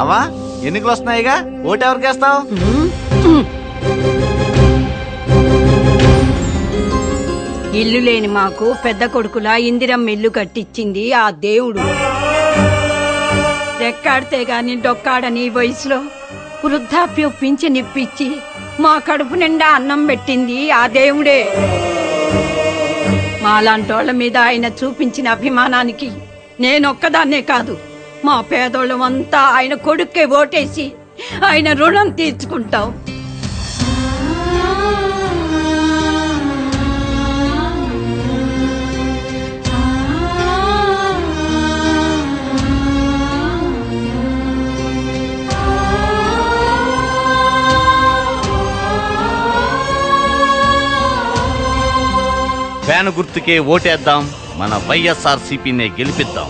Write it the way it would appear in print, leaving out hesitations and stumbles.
అవా ఎన్నికలు వస్తున్నాయిగా, ఓటు ఎవరికి వేస్తావు? ఇల్లు లేని మాకు పెద్ద కొడుకులా ఇందిరమ్మ ఇల్లు కట్టించింది ఆ దేవుడు. రెక్కాడితే గాని డొక్కాడని వయసులో వృద్ధాప్య పింఛనిప్పించి మా కడుపు నిండా అన్నం పెట్టింది ఆ దేవుడే. మాలాంటోళ్ల మీద ఆయన చూపించిన అభిమానానికి నేనొక్కదాన్నే కాదు, మా పేదోళ్ళమంతా ఆయన కొడుక్కే ఓటేసి ఆయన రుణం తీర్చుకుంటాం. ఫ్యాన్ గుర్తుకే ఓటేద్దాం, మన వైఎస్ఆర్సీపీనే గెలిపిద్దాం.